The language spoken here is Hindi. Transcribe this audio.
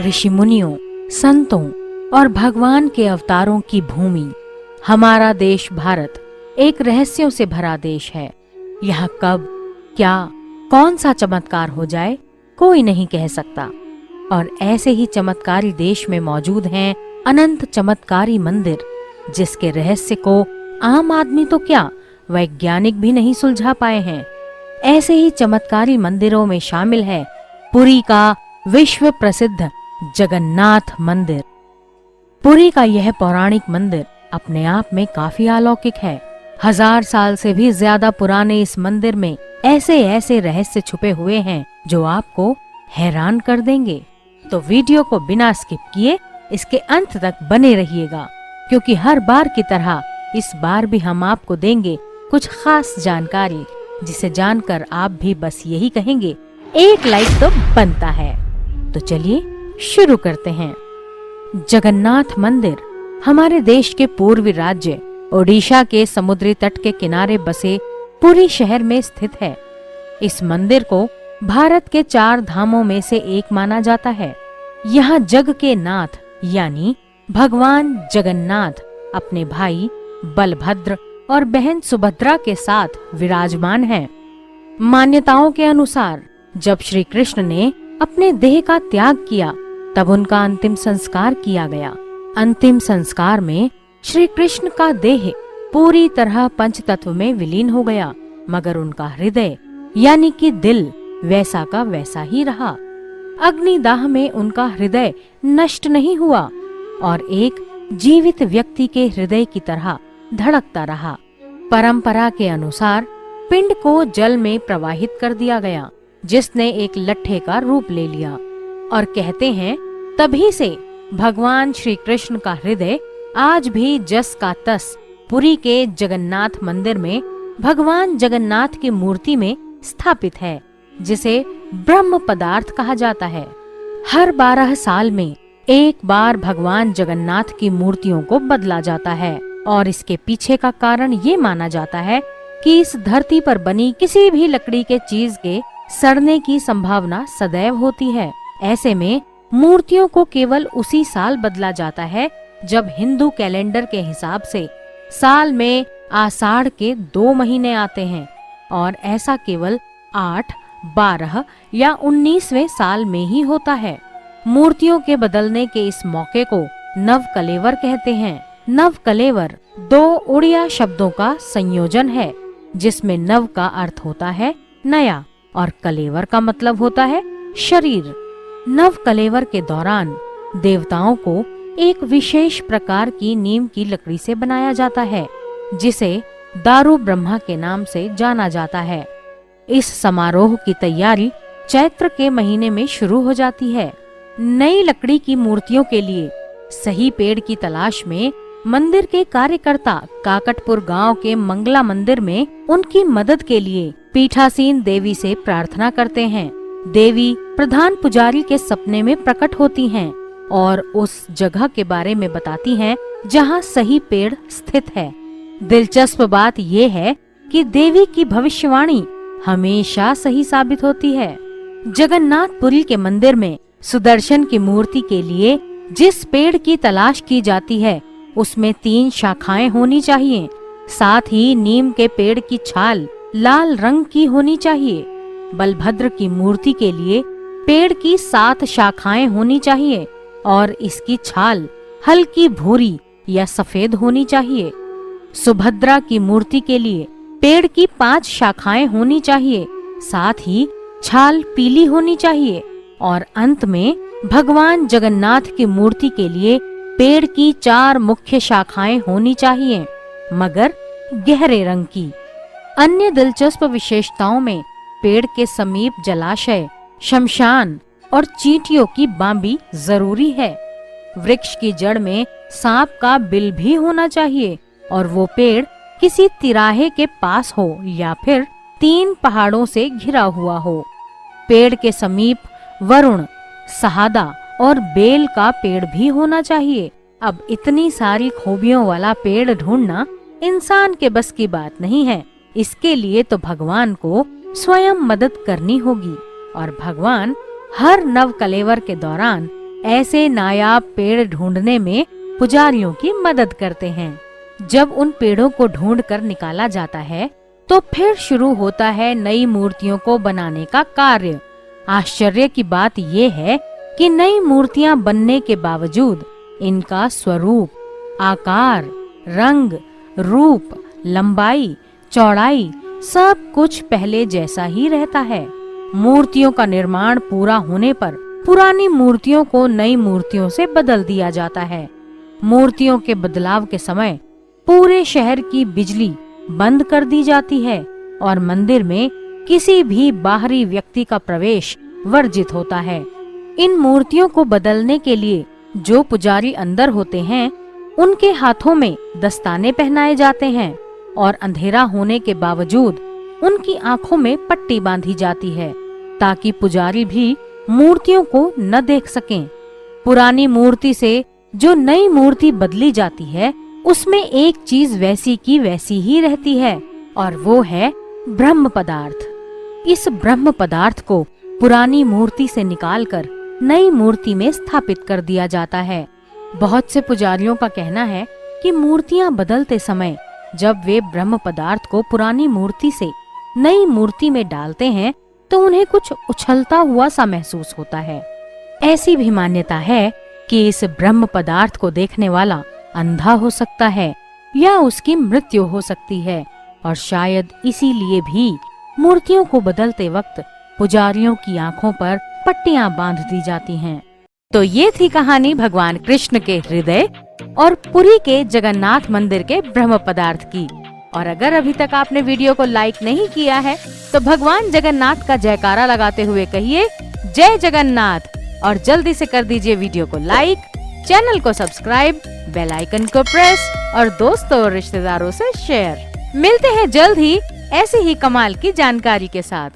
ऋषि मुनियों, संतों और भगवान के अवतारों की भूमि हमारा देश भारत एक रहस्यों से भरा देश है। यहाँ कब, क्या, कौन सा चमत्कार हो जाए कोई नहीं कह सकता। और ऐसे ही चमत्कारी देश में मौजूद हैं अनंत चमत्कारी मंदिर, जिसके रहस्य को आम आदमी तो क्या, वैज्ञानिक भी नहीं सुलझा पाए हैं। ऐसे ही चमत्कारी मंदिरों में शामिल है पुरी का विश्व प्रसिद्ध जगन्नाथ मंदिर। पुरी का यह पौराणिक मंदिर अपने आप में काफी अलौकिक है। 1000 साल से भी ज्यादा पुराने इस मंदिर में ऐसे ऐसे रहस्य छुपे हुए हैं जो आपको हैरान कर देंगे। तो वीडियो को बिना स्किप किए इसके अंत तक बने रहिएगा, क्योंकि हर बार की तरह इस बार भी हम आपको देंगे कुछ खास जानकारी, जिसे जानकर आप भी बस यही कहेंगे एक लाइक तो बनता है। तो चलिए शुरू करते हैं। जगन्नाथ मंदिर हमारे देश के पूर्वी राज्य ओडिशा के समुद्री तट के किनारे बसे पुरी शहर में स्थित है। इस मंदिर को भारत के 4 धामों में से एक माना जाता है। यहाँ जग के नाथ यानी भगवान जगन्नाथ अपने भाई बलभद्र और बहन सुभद्रा के साथ विराजमान हैं। मान्यताओं के अनुसार जब श्री कृष्ण ने अपने देह का त्याग किया, तब उनका अंतिम संस्कार किया गया। अंतिम संस्कार में श्री कृष्ण का देह पूरी तरह पंच तत्व में विलीन हो गया, मगर उनका हृदय यानी कि दिल वैसा का वैसा ही रहा। अग्निदाह में उनका हृदय नष्ट नहीं हुआ और एक जीवित व्यक्ति के हृदय की तरह धड़कता रहा। परंपरा के अनुसार पिंड को जल में प्रवाहित कर दिया गया, जिसने एक लट्ठे का रूप ले लिया। और कहते हैं तभी से भगवान श्री कृष्ण का हृदय आज भी जस का तस पुरी के जगन्नाथ मंदिर में भगवान जगन्नाथ की मूर्ति में स्थापित है, जिसे ब्रह्म पदार्थ कहा जाता है। हर 12 साल में एक बार भगवान जगन्नाथ की मूर्तियों को बदला जाता है, और इसके पीछे का कारण ये माना जाता है कि इस धरती पर बनी किसी भी लकड़ी के चीज के सड़ने की संभावना सदैव होती है। ऐसे में मूर्तियों को केवल उसी साल बदला जाता है जब हिंदू कैलेंडर के हिसाब से साल में आषाढ़ के 2 महीने आते हैं, और ऐसा केवल 8, 12 या 19वें साल में ही होता है। मूर्तियों के बदलने के इस मौके को नव कलेवर कहते हैं। नव कलेवर 2 उड़िया शब्दों का संयोजन है, जिसमें नव का अर्थ होता है नया और कलेवर का मतलब होता है शरीर। नव कलेवर के दौरान देवताओं को एक विशेष प्रकार की नीम की लकड़ी से बनाया जाता है, जिसे दारू ब्रह्मा के नाम से जाना जाता है। इस समारोह की तैयारी चैत्र के महीने में शुरू हो जाती है। नई लकड़ी की मूर्तियों के लिए सही पेड़ की तलाश में मंदिर के कार्यकर्ता काकटपुर गांव के मंगला मंदिर में उनकी मदद के लिए पीठासीन देवी से प्रार्थना करते हैं। देवी प्रधान पुजारी के सपने में प्रकट होती हैं और उस जगह के बारे में बताती हैं जहां सही पेड़ स्थित है। दिलचस्प बात यह है कि देवी की भविष्यवाणी हमेशा सही साबित होती है। जगन्नाथपुरी के मंदिर में सुदर्शन की मूर्ति के लिए जिस पेड़ की तलाश की जाती है, उसमें 3 शाखाएं होनी चाहिए। साथ ही नीम के पेड़ की छाल लाल रंग की होनी चाहिए। बलभद्र की मूर्ति के लिए पेड़ की 7 शाखाएं होनी चाहिए और इसकी छाल हल्की भूरी या सफेद होनी चाहिए। सुभद्रा की मूर्ति के लिए पेड़ की 5 शाखाएं होनी चाहिए, साथ ही छाल पीली होनी चाहिए। और अंत में भगवान जगन्नाथ की मूर्ति के लिए पेड़ की 4 मुख्य शाखाएं होनी चाहिए, मगर गहरे रंग की। अन्य दिलचस्प विशेषताओं में पेड़ के समीप जलाशय, शमशान और चींटियों की बांबी जरूरी है। वृक्ष की जड़ में सांप का बिल भी होना चाहिए और वो पेड़ किसी तिराहे के पास हो या फिर 3 पहाड़ों से घिरा हुआ हो। पेड़ के समीप वरुण, सहादा और बेल का पेड़ भी होना चाहिए। अब इतनी सारी खूबियों वाला पेड़ ढूंढना इंसान के बस की बात नहीं है। इसके लिए तो भगवान को स्वयं मदद करनी होगी और भगवान हर नव कलेवर के दौरान ऐसे नायाब पेड़ ढूंढने में पुजारियों की मदद करते हैं। जब उन पेड़ों को ढूंढकर निकाला जाता है तो फिर शुरू होता है नई मूर्तियों को बनाने का कार्य। आश्चर्य की बात यह है कि नई मूर्तियां बनने के बावजूद इनका स्वरूप, आकार, रंग, रूप, लंबाई, चौड़ाई सब कुछ पहले जैसा ही रहता है। मूर्तियों का निर्माण पूरा होने पर पुरानी मूर्तियों को नई मूर्तियों से बदल दिया जाता है। मूर्तियों के बदलाव के समय पूरे शहर की बिजली बंद कर दी जाती है और मंदिर में किसी भी बाहरी व्यक्ति का प्रवेश वर्जित होता है। इन मूर्तियों को बदलने के लिए जो पुजारी अंदर होते हैं उनके हाथों में दस्ताने पहनाए जाते हैं और अंधेरा होने के बावजूद उनकी आंखों में पट्टी बांधी जाती है ताकि पुजारी भी मूर्तियों को न देख सकें। पुरानी मूर्ति से जो नई मूर्ति बदली जाती है उसमें एक चीज वैसी की वैसी ही रहती है और वो है ब्रह्म पदार्थ। इस ब्रह्म पदार्थ को पुरानी मूर्ति से निकालकर नई मूर्ति में स्थापित कर दिया जाता है। बहुत से पुजारियों का कहना है कि मूर्तियां बदलते समय जब वे ब्रह्म पदार्थ को पुरानी मूर्ति से नई मूर्ति में डालते हैं तो उन्हें कुछ उछलता हुआ सा महसूस होता है। ऐसी भी मान्यता है कि इस ब्रह्म पदार्थ को देखने वाला अंधा हो सकता है या उसकी मृत्यु हो सकती है और शायद इसीलिए भी मूर्तियों को बदलते वक्त पुजारियों की आंखों पर पट्टियां बांध दी जाती हैं। तो ये थी कहानी भगवान कृष्ण के हृदय और पुरी के जगन्नाथ मंदिर के ब्रह्म पदार्थ की। और अगर अभी तक आपने वीडियो को लाइक नहीं किया है तो भगवान जगन्नाथ का जयकारा लगाते हुए कहिए जय जगन्नाथ और जल्दी से कर दीजिए वीडियो को लाइक, चैनल को सब्सक्राइब, बेल आइकन को प्रेस और दोस्तों और रिश्तेदारों से शेयर। मिलते हैं जल्द ही ऐसी ही कमाल की जानकारी के साथ।